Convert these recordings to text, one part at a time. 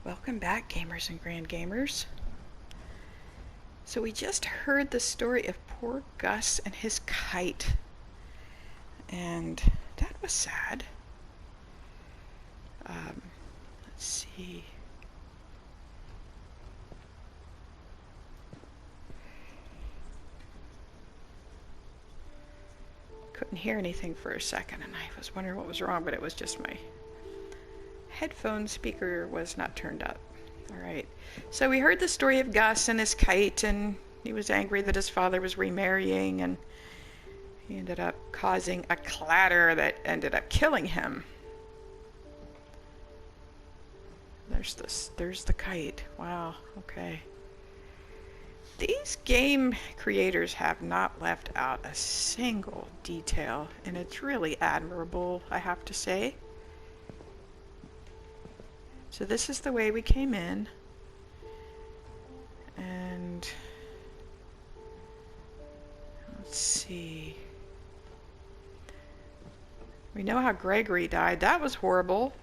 Welcome back, gamers and grand gamers. So we just heard the story of poor Gus and his kite, and that was sad. Let's see. Couldn't hear anything for a second, and I was wondering what was wrong, but it was just my headphone speaker was not turned up. All right. So we heard the story of Gus and his kite, and he was angry that his father was remarrying, and he ended up causing a clatter that ended up killing him. There's the kite. Wow. Okay. These game creators have not left out a single detail, and it's really admirable, I have to say. So this is the way we came in, and let's see. We know how Gregory died. That was horrible.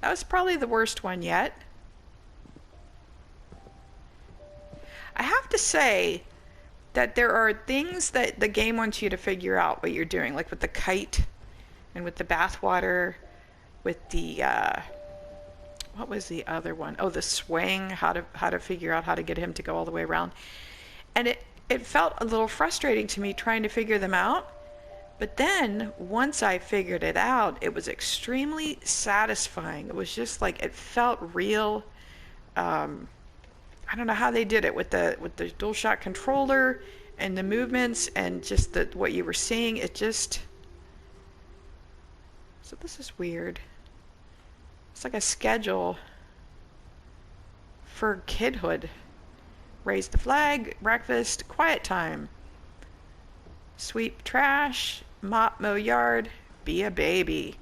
That was probably the worst one yet. I have to say that there are things that the game wants you to figure out what you're doing, like with the kite and with the bathwater, with the what was the other one? Oh, the swing, how to figure out how to get him to go all the way around. And it felt a little frustrating to me trying to figure them out. But then once I figured it out, it was extremely satisfying. It was just like, it felt real. I don't know how they did it with the DualShock controller and the movements and just what you were seeing. It just... So this is weird. It's like a schedule for kidhood. Raise the flag, breakfast, quiet time. Sweep trash, mop, mow yard, be a baby.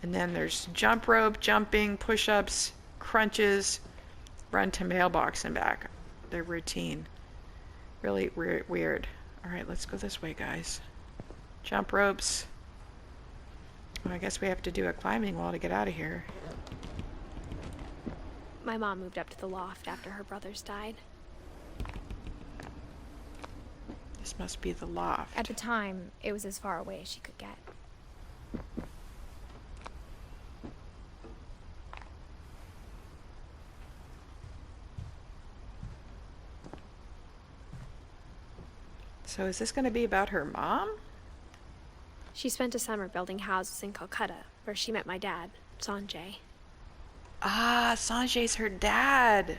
And then there's jump rope, jumping, push-ups, crunches, run to mailbox and back. Their routine. Really weird. Alright, let's go this way, guys. Jump ropes. Well, I guess we have to do a climbing wall to get out of here. My mom moved up to the loft after her brothers died. This must be the loft. At the time, it was as far away as she could get. So is this going to be about her mom? She spent a summer building houses in Calcutta, where she met my dad, Sanjay. Ah, Sanjay's her dad.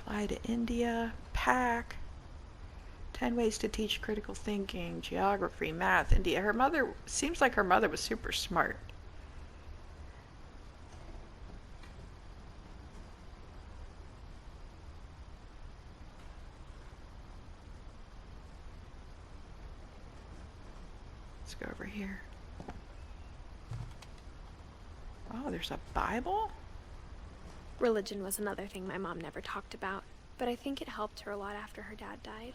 Fly to India, pack. 10 ways to teach critical thinking, geography, math, India. Her mother, seems like her mother was super smart. Let's go over here. Oh, there's a Bible? Religion was another thing my mom never talked about, but I think it helped her a lot after her dad died.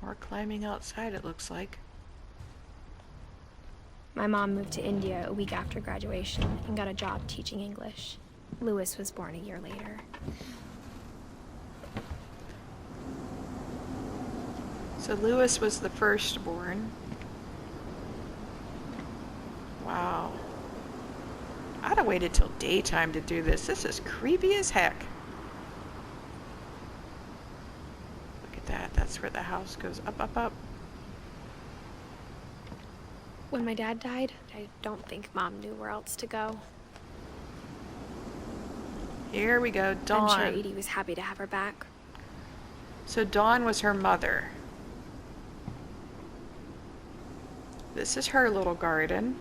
More climbing outside, it looks like. My mom moved to India a week after graduation and got a job teaching English. Lewis was born a year later. So Lewis was the firstborn. Wow. I'd have waited till daytime to do this. This is creepy as heck. Look at that. That's where the house goes up, up, up. When my dad died, I don't think Mom knew where else to go. Here we go, Dawn. I'm sure Edie was happy to have her back. So Dawn was her mother. This is her little garden.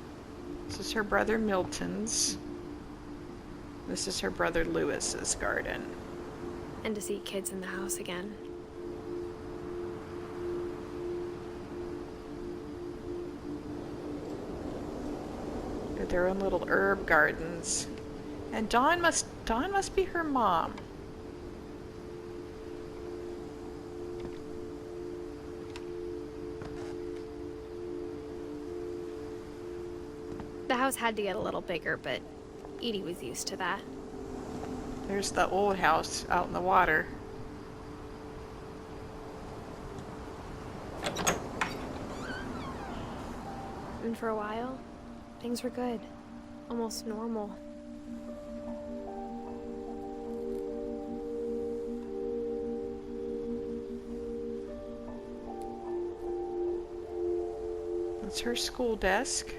This is her brother Milton's. This is her brother Lewis's garden. and to see kids in the house again. They're their own little herb gardens. And Dawn must be her mom. The house had to get a little bigger, but Edie was used to that. There's the old house out in the water. And for a while, things were good. Almost normal. That's her school desk.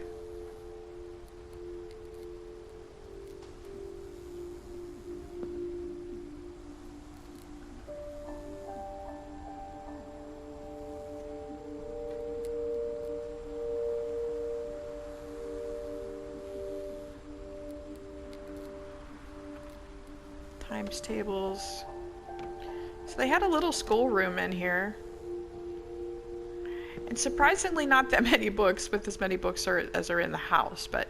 Times tables. So they had a little schoolroom in here. And surprisingly not that many books, with as many books as are in the house, but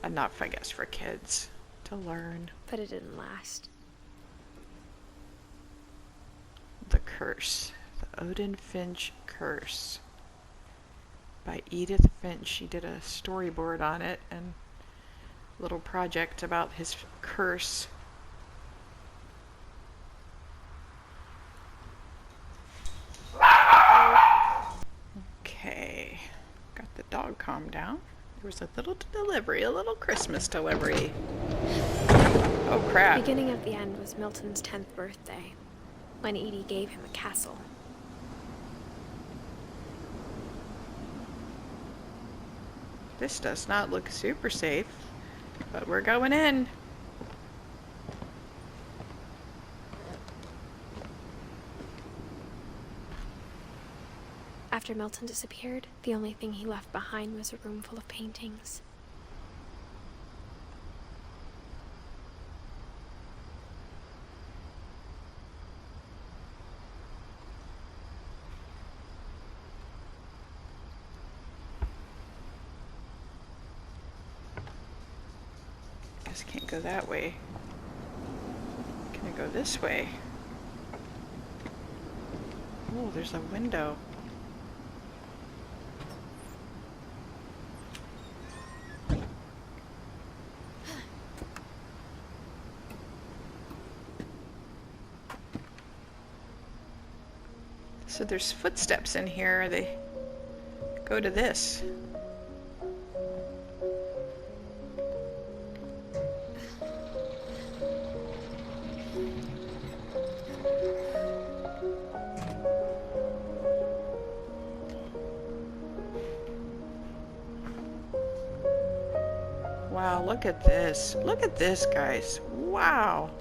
enough, I guess, for kids to learn. But it didn't last. The Curse. The Edith Finch Curse. By Edith Finch. She did a storyboard on it and a little project about his curse. Okay, got the dog calmed down. There was a little delivery, a little Christmas delivery. Oh crap. The beginning of the end was Milton's 10th birthday, when Edie gave him a castle. This does not look super safe, but we're going in. After Milton disappeared, the only thing he left behind was a room full of paintings. Guess I can't go that way. Can I go this way? Oh, there's a window. So there's footsteps in here. They go to this. Wow, look at this. Look at this, guys. Wow.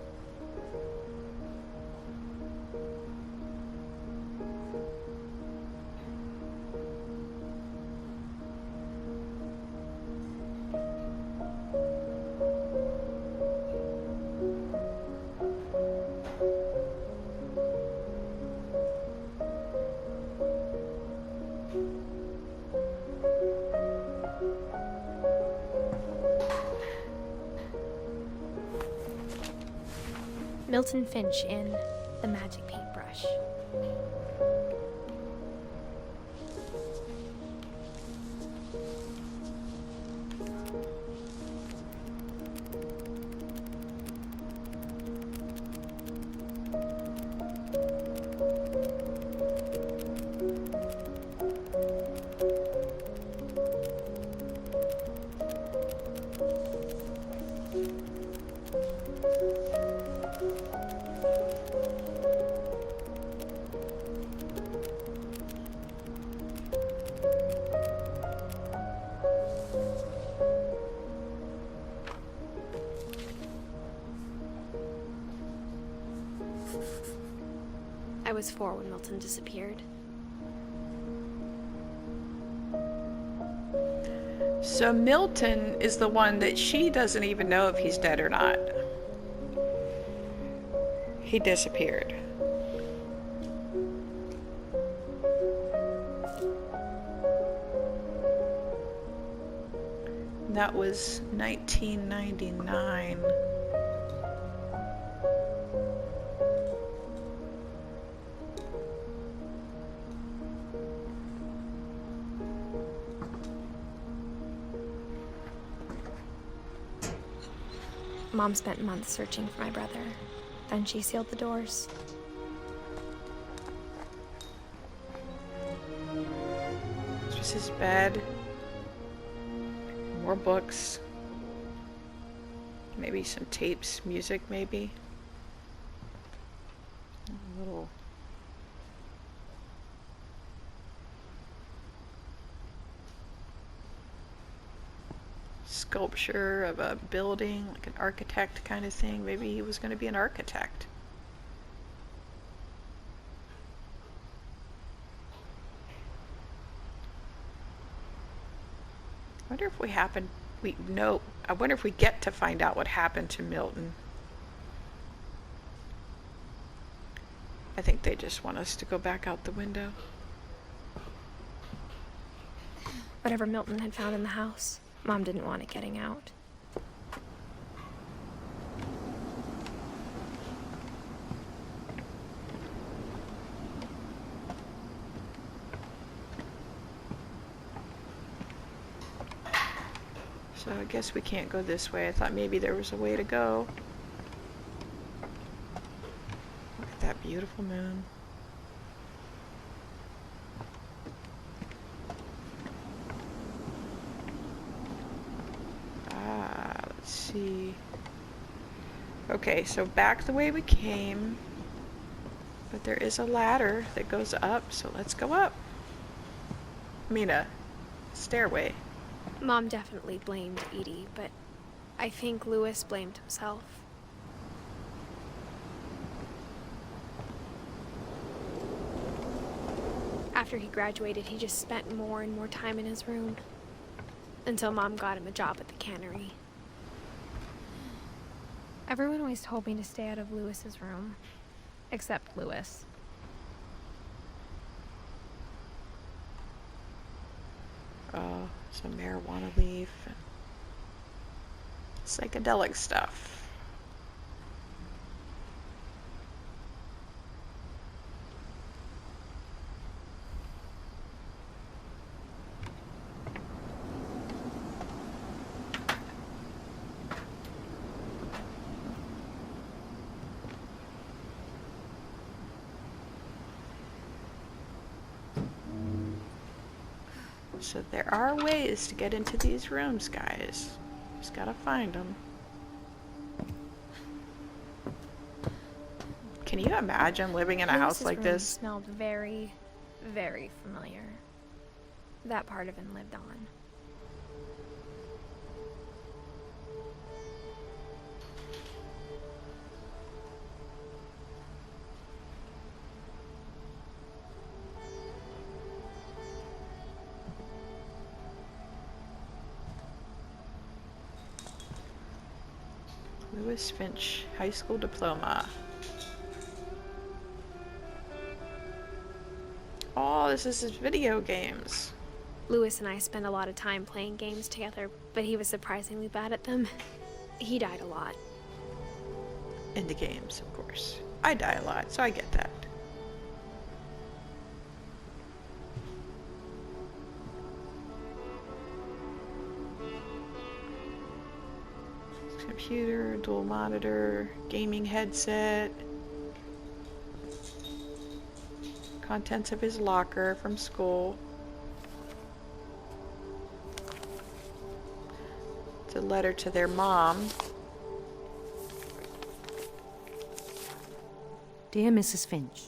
Milton Finch in The Magic Paintbrush. I was 4 when Milton disappeared. So Milton is the one that she doesn't even know if he's dead or not. He disappeared. That was 1999. Mom spent months searching for my brother. Then she sealed the doors. This was his bed. More books. Maybe some tapes, music maybe. A little sculpture of a building, like an architect kind of thing. Maybe he was going to be an architect. I wonder if I wonder if we get to find out what happened to Milton. I think they just want us to go back out the window. Whatever Milton had found in the house, Mom didn't want it getting out. So I guess we can't go this way. I thought maybe there was a way to go. Look at that beautiful moon. Let's see. Okay, so back the way we came. But there is a ladder that goes up, so let's go up. I mean, a stairway. Mom definitely blamed Edie, but I think Lewis blamed himself. After he graduated, he just spent more and more time in his room. Until Mom got him a job at the cannery. Everyone always told me to stay out of Lewis's room. Except Lewis. Some marijuana leaf and psychedelic stuff. So there are ways to get into these rooms, guys. Just gotta find them. Can you imagine living in a house like this? Smelled very, very familiar. That part of him lived on. Edith Finch high school diploma. Oh, this is his video games. Lewis and I spent a lot of time playing games together, but he was surprisingly bad at them. He died a lot. In the games, of course. I die a lot, so I get that. Computer, dual monitor, gaming headset. Contents of his locker from school. It's a letter to their mom. Dear Mrs. Finch,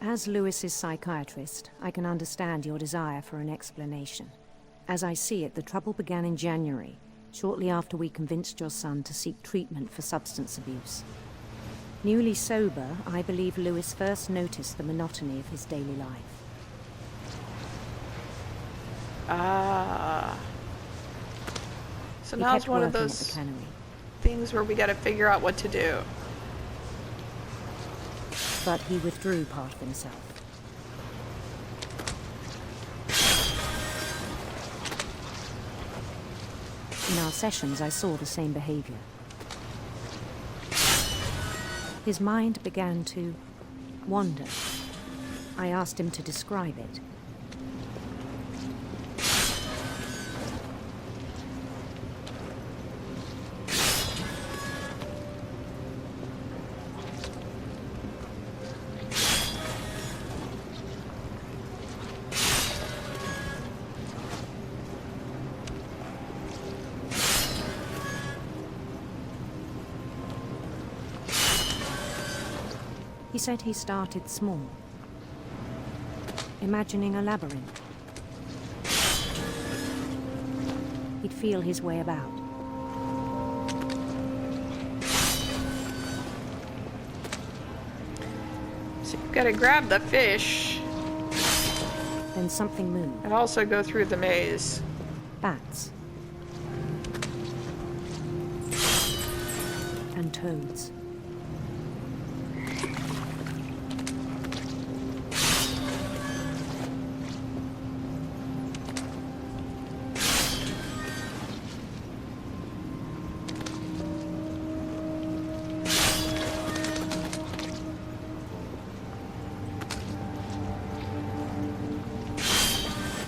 as Lewis's psychiatrist, I can understand your desire for an explanation. As I see it, the trouble began in January, shortly after we convinced your son to seek treatment for substance abuse. Newly sober, I believe Lewis first noticed the monotony of his daily life. Ah. So He now it's kept one of working at those the cannery. things where we got to figure out what to do. but he withdrew part of himself. In our sessions, I saw the same behavior. His mind began to wander. I asked him to describe it. He said he started small, imagining a labyrinth. He'd feel his way about. So you've got to grab the fish Then something moved. and also go through the maze. Bats. And toads.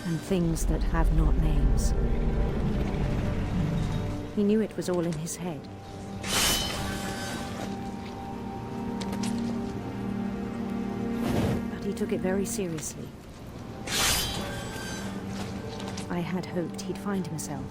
And things that have not names. He knew it was all in his head. But he took it very seriously. I had hoped he'd find himself.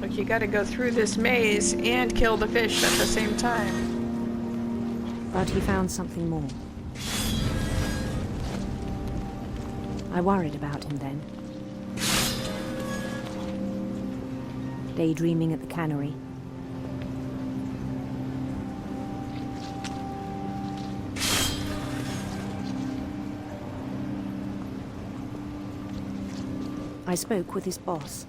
Look, you got to go through this maze and kill the fish at the same time. But he found something more. I worried about him then. Daydreaming at the cannery. I spoke with his boss.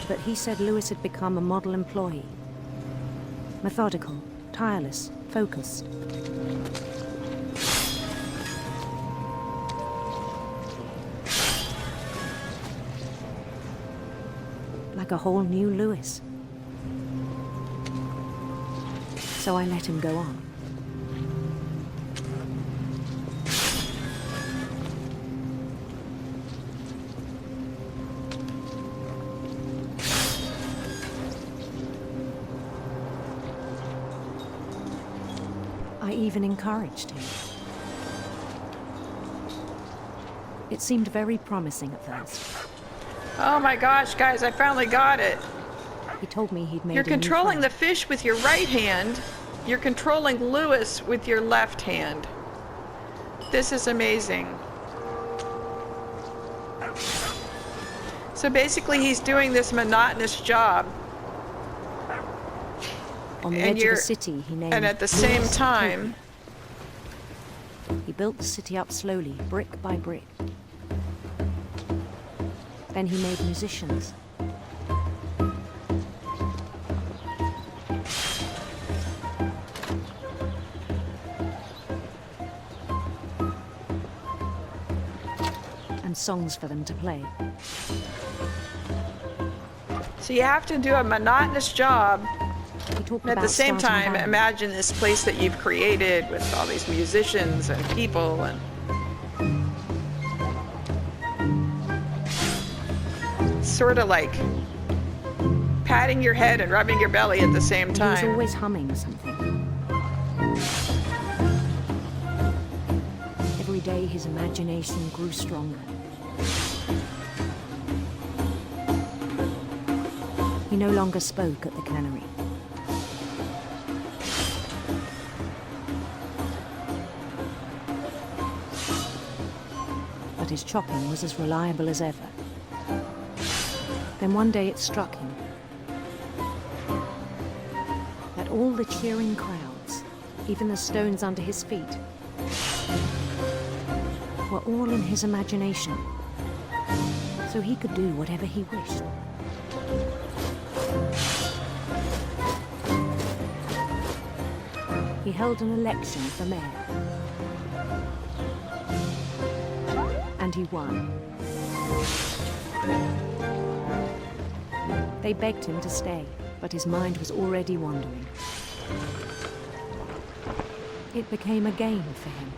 But he said Lewis had become a model employee. Methodical, tireless, focused. Like a whole new Lewis. So I let him go on. I even encouraged him. It seemed very promising at first. Oh my gosh, guys, I finally got it. He told me he'd made You're a new controlling the friend. fish with your right hand. You're controlling Lewis with your left hand. This is amazing. So basically he's doing this monotonous job. On the and edge of you're- the city, he named And at the same Lewis time, Cope. He built the city up slowly, brick by brick. Then he made musicians. And songs for them to play. so you have to do a monotonous job. He talked And at about the same starting time, bands. imagine this place that you've created with all these musicians and people and sort of like patting your head and rubbing your belly at the same He was time. always humming something. Every day his imagination grew stronger. He no longer spoke at the cannery. But his chopping was as reliable as ever. Then one day it struck him that all the cheering crowds, Even the stones under his feet were all in his imagination, so he could do whatever he wished. He held an election for mayor, and he won. They begged him to stay, but his mind was already wandering. It became a game for him.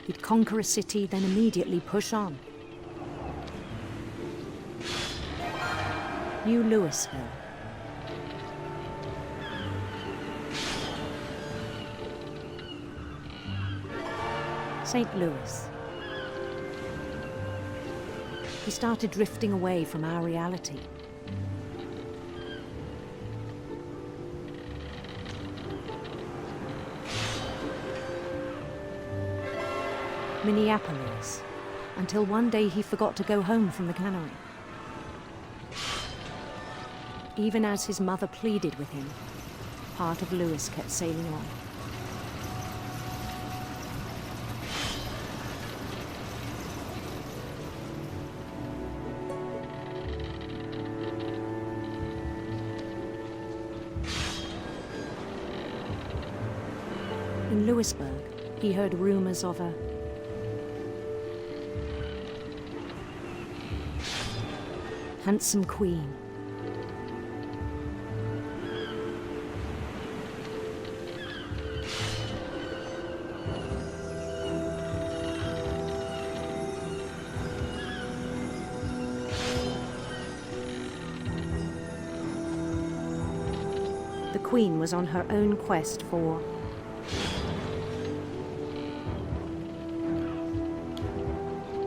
He'd conquer a city, then immediately push on. New Louisville. St. Louis. He started drifting away from our reality. Minneapolis, until one day he forgot to go home from the cannery. Even as his mother pleaded with him, part of Louis kept sailing on. In Louisburg, he heard rumors of a handsome queen. The queen was on her own quest for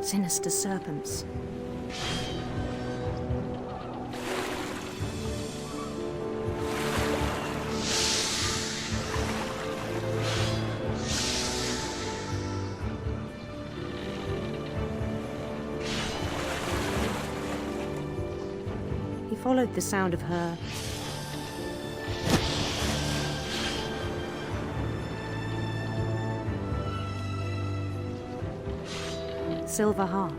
sinister serpents. He followed the sound of her silver harp.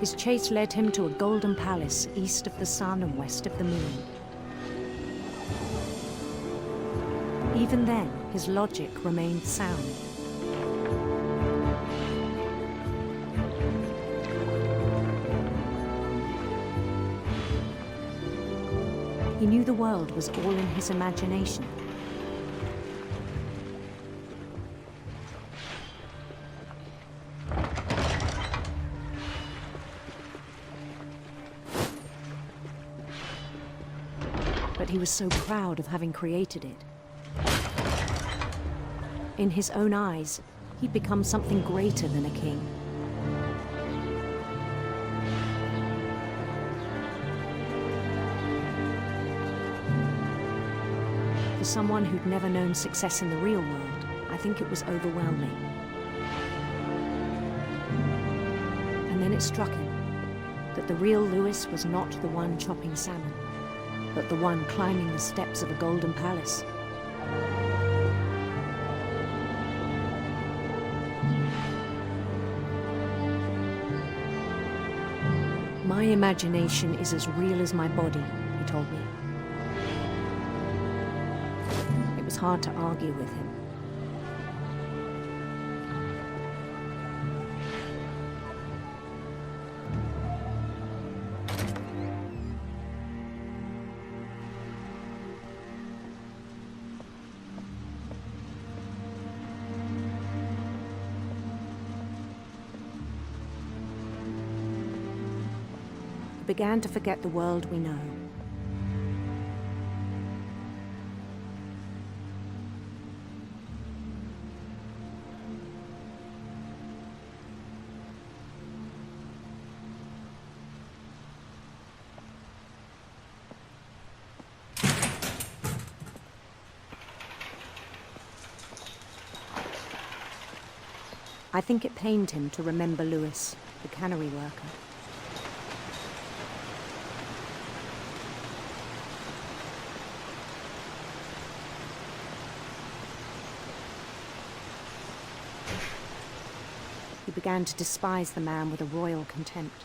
His chase led him to a golden palace east of the sun and west of the moon. Even then, his logic remained sound. He knew the world was all in his imagination. But he was so proud of having created it. In his own eyes, he'd become something greater than a king. For someone who'd never known success in the real world, I think it was overwhelming. And then it struck him that the real Louis was not the one chopping salmon, but the one climbing the steps of a golden palace. My imagination is as real as my body, he told me. It was hard to argue with him. He began to forget the world we know. I think it pained him to remember Lewis, the cannery worker. He began to despise the man with a royal contempt.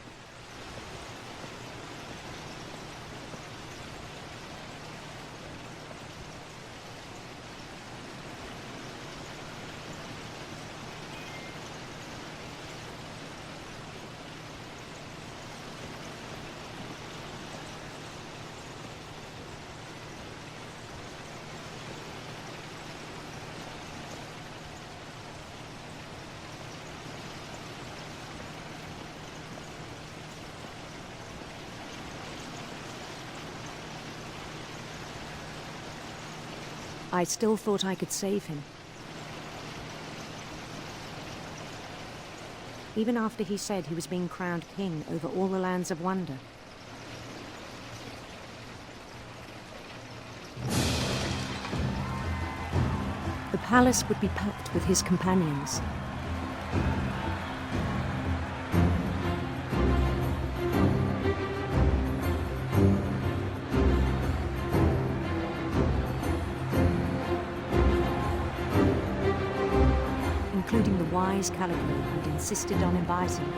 I still thought I could save him. Even after he said he was being crowned king over all the lands of wonder. The palace would be packed with his companions. Including the wise Caligula who'd insisted on inviting him.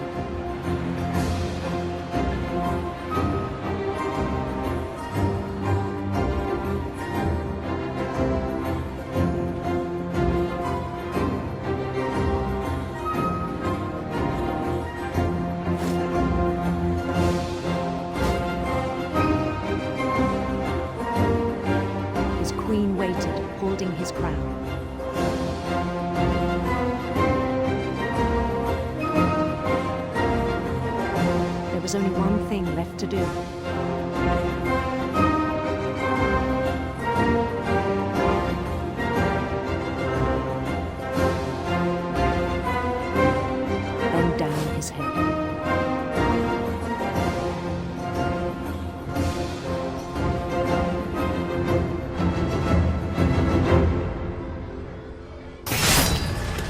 His queen waited, holding his crown. There was only one thing left to do. Bend down his head.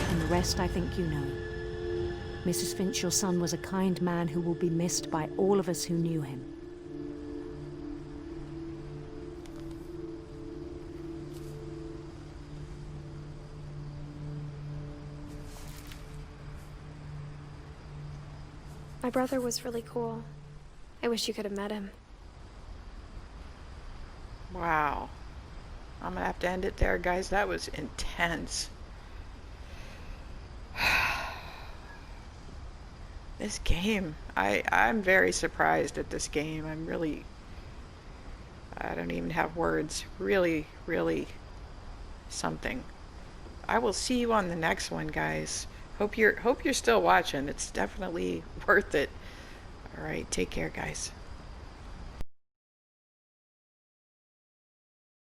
And the rest I think you know. Mrs. Finch, your son was a kind man who will be missed by all of us who knew him. My brother was really cool. I wish you could have met him. Wow. I'm gonna have to end it there, guys. That was intense. This game, I'm very surprised at this game. I don't even have words. Really, really something. I will see you on the next one, guys. Hope you're still watching. It's definitely worth it. All right, take care, guys.